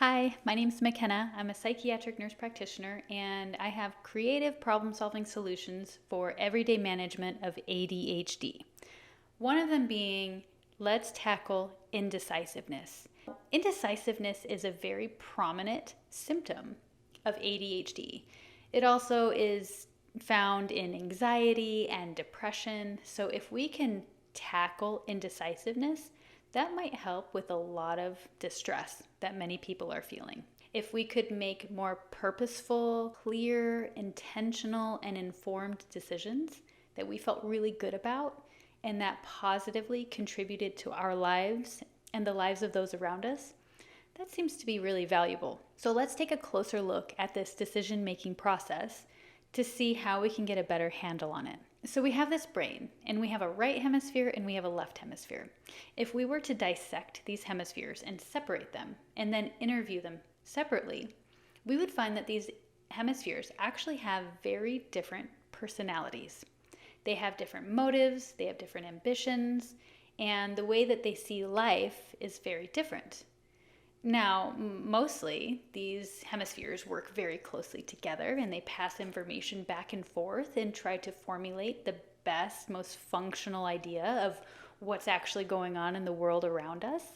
Hi, my name is McKenna. I'm a psychiatric nurse practitioner and I have creative problem solving solutions for everyday management of ADHD. One of them being let's tackle indecisiveness. Indecisiveness is a very prominent symptom of ADHD. It also is found in anxiety and depression. So if we can tackle indecisiveness, that might help with a lot of distress that many people are feeling. If we could make more purposeful, clear, intentional, and informed decisions that we felt really good about and that positively contributed to our lives and the lives of those around us, that seems to be really valuable. So let's take a closer look at this decision-making process to see how we can get a better handle on it. So we have this brain, and we have a right hemisphere and we have a left hemisphere. If we were to dissect these hemispheres and separate them and then interview them separately, we would find that these hemispheres actually have very different personalities. They have different motives, they have different ambitions, and the way that they see life is very different. Now, mostly these hemispheres work very closely together and they pass information back and forth and try to formulate the best, most functional idea of what's actually going on in the world around us.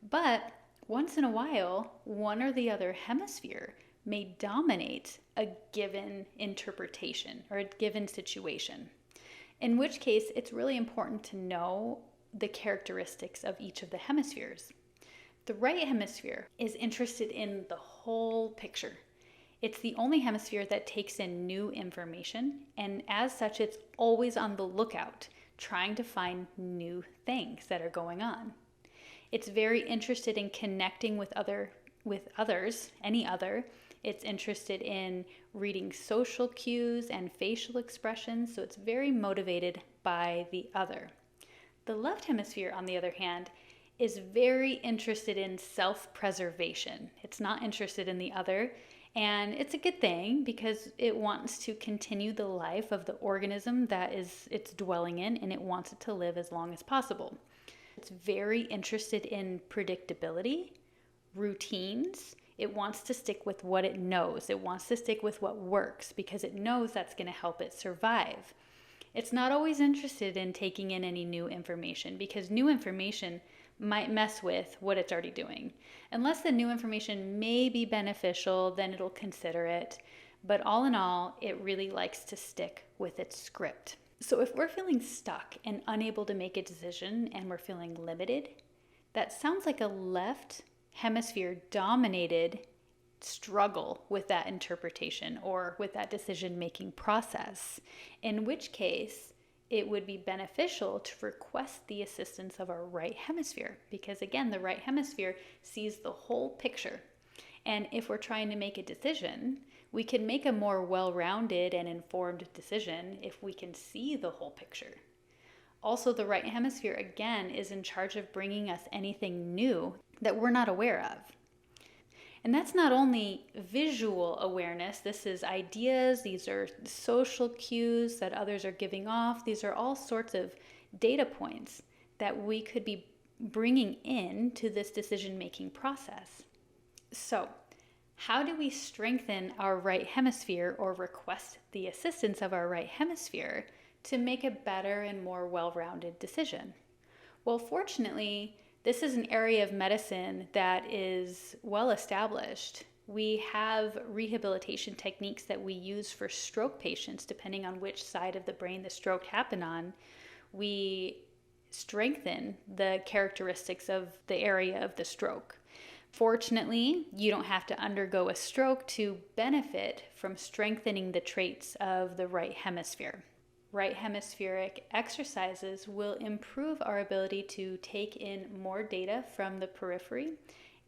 But once in a while, one or the other hemisphere may dominate a given interpretation or a given situation, in which case it's really important to know the characteristics of each of the hemispheres. The right hemisphere is interested in the whole picture. It's the only hemisphere that takes in new information, and as such, it's always on the lookout, trying to find new things that are going on. It's very interested in connecting with others, any other. It's interested in reading social cues and facial expressions, so it's very motivated by the other. The left hemisphere, on the other hand, is very interested in self-preservation. It's not interested in the other, and it's a good thing because it wants to continue the life of the organism that it's dwelling in, and it wants it to live as long as possible. It's very interested in predictability, routines. It wants to stick with what it knows. It wants to stick with what works because it knows that's going to help it survive. It's not always interested in taking in any new information because new information might mess with what it's already doing. Unless the new information may be beneficial, then it'll consider it. But all in all, it really likes to stick with its script. So if we're feeling stuck and unable to make a decision and we're feeling limited, that sounds like a left hemisphere dominated struggle with that interpretation or with that decision-making process, in which case it would be beneficial to request the assistance of our right hemisphere because, again, the right hemisphere sees the whole picture. And if we're trying to make a decision, we can make a more well-rounded and informed decision if we can see the whole picture. Also, the right hemisphere, again, is in charge of bringing us anything new that we're not aware of. And that's not only visual awareness, this is ideas, these are social cues that others are giving off. These are all sorts of data points that we could be bringing in to this decision-making process. So, how do we strengthen our right hemisphere or request the assistance of our right hemisphere to make a better and more well-rounded decision? Well, fortunately, this is an area of medicine that is well established. We have rehabilitation techniques that we use for stroke patients, depending on which side of the brain the stroke happened on. We strengthen the characteristics of the area of the stroke. Fortunately, you don't have to undergo a stroke to benefit from strengthening the traits of the right hemisphere. Right hemispheric exercises will improve our ability to take in more data from the periphery.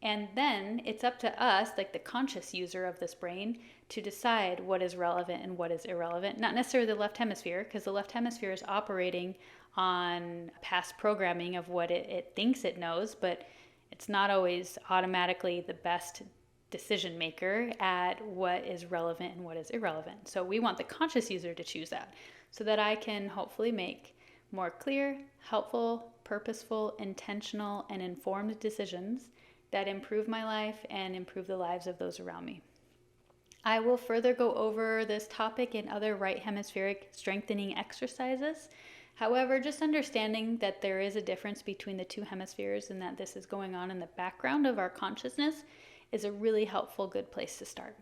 And then it's up to us, like the conscious user of this brain, to decide what is relevant and what is irrelevant. Not necessarily the left hemisphere, because the left hemisphere is operating on past programming of what it thinks it knows, but it's not always automatically the best decision maker at what is relevant and what is irrelevant. So we want the conscious user to choose that, so that I can hopefully make more clear, helpful, purposeful, intentional, and informed decisions that improve my life and improve the lives of those around me. I will further go over this topic in other right hemispheric strengthening exercises. However, just understanding that there is a difference between the two hemispheres and that this is going on in the background of our consciousness is a really helpful, good place to start.